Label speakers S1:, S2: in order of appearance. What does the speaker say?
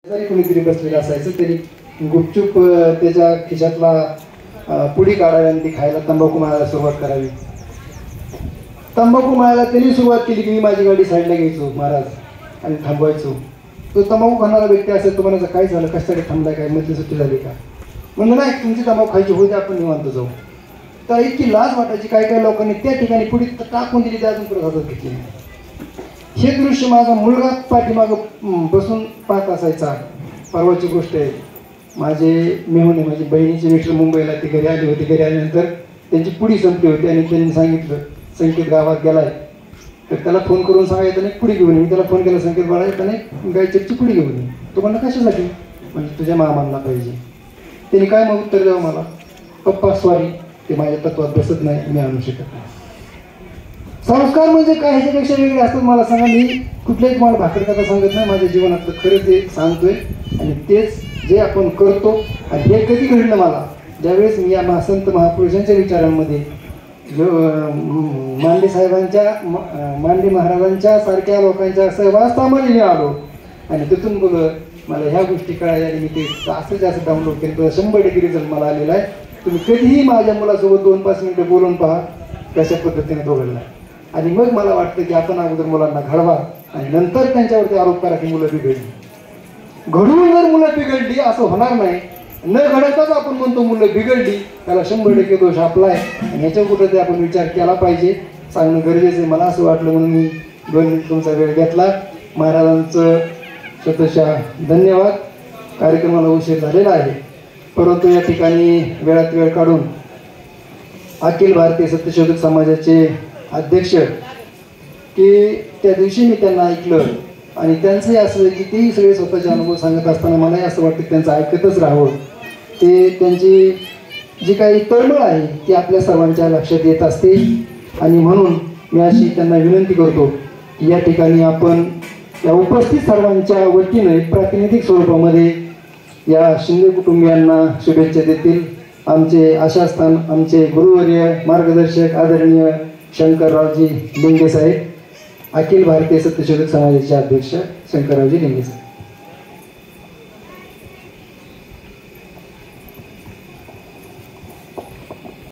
S1: जरी कोणीतरी बसलेलं असायचं तरी गुपचूप त्याच्या खिशातला पुडी काढावी आणि ती खायला तंबाखू मारायला सुरुवात करावी. तंबाखू मारायला त्यांनी सुरुवात केली की मी माझी गाडी साईडला घ्यायचो महाराज आणि थांबवायचो. तो तंबाखू खाणारा व्यक्ती असेल तो म्हणायचा काय झालं, कशासाठी थांबलाय, काय मधली सुट्टी झाली का. म्हणून नाही, तुमची तंबाखू खायची होते, आपण निवांत जाऊ. तर इतकी लाज वाटायची. काय काय लोकांनी त्या ठिकाणी पुढे टाकून दिली, त्या अजून पुढे हातात घेतली. हे दृश्य माझा मुलगा पाठीमागं बसून पाहत असायचा. परवाची गोष्ट आहे, माझे मेहुणे माझी बहिणीची मिस्टर मुंबईला ती घरी आली होती. घरी आल्यानंतर त्यांची पुडी संपली होती आणि त्यांनी सांगितलं संकेत गावात गेलाय तर त्याला फोन करून सांगायचं नाही पुडी घेऊन. मी त्याला फोन केला, संकेत बाळा त्याने गायचीची पुडी घेऊन ये. तो म्हणला कशासाठी, म्हणजे तुझ्या मामांना पाहिजे. त्यांनी काय मग उत्तर द्यावं मला, पप्पा सॉरी ते माझ्या तत्वात बसत नाही, मी आणू शकत नाही. संस्कार म्हणजे काय ह्याच्यापेक्षा वेगळे असतात. मला सांगा, मी कुठल्याही तुम्हाला भाकरी कथा सांगत नाही, माझ्या जीवनातलं खरं ते सांगतोय आणि तेच जे आपण करतो. आणि हे कधी घडलं मला, ज्यावेळेस मी या संत महापुरुषांच्या विचारांमध्ये मांडे साहेबांच्या मांडे महाराजांच्या सारख्या लोकांच्या सहवासामध्ये मी आलो आणि तिथून बघ मला ह्या गोष्टी कळाल्या आणि मी ते जास्तीत जास्त डाउनलोड केलं. तर 100% रिझल्ट मला आलेला आहे. तुम्ही कधीही माझ्या मुलासोबत 2-5 मिनिटं बोलून पहा कशा पद्धतीने तो घडला. आणि मग मला वाटतं की आपण अगोदर मुलांना घडवा आणि नंतर त्यांच्यावरती आरोप करा की मुलं बिघडली. घडून जर मुलं बिघडली असं होणार नाही. न घडताच आपण म्हणतो मुलं बिघडली, त्याला 100% दोष आपला आहे. आणि ह्याच्या कुठं ते आपण विचार केला पाहिजे, सांगणं गरजेचं आहे. मला असं वाटलं म्हणून मी 2 मिनिट तुमचा वेळ घेतला. महाराजांचं शतशः धन्यवाद. कार्यक्रमाला उशीर झालेला आहे, परंतु या ठिकाणी वेळात वेळ काढून अखिल भारतीय सत्यशोधक समाजाचे अध्यक्ष की त्या दिवशी मी त्यांना ऐकलं आणि त्यांचंही असं की तेही सगळे स्वतःचे अनुभव सांगत असताना मलाही असं वाटतं की त्यांचं ऐकतच राहावं. ते त्यांची जी काही तळमळ आहे ती आपल्या सर्वांच्या लक्षात येत असते. आणि म्हणून मी अशी त्यांना विनंती करतो की या ठिकाणी आपण या उपस्थित सर्वांच्या वतीने प्रातिनिधिक स्वरूपामध्ये या शिंदे कुटुंबियांना शुभेच्छा देतील आमचे आशास्थान, आमचे गुरुवर्य मार्गदर्शक आदरणीय शंकररावजी लिंगे साहेब, अखिल भारतीय सत्यशोधक समाजाचे अध्यक्ष शंकररावजी लिंगे साहेब.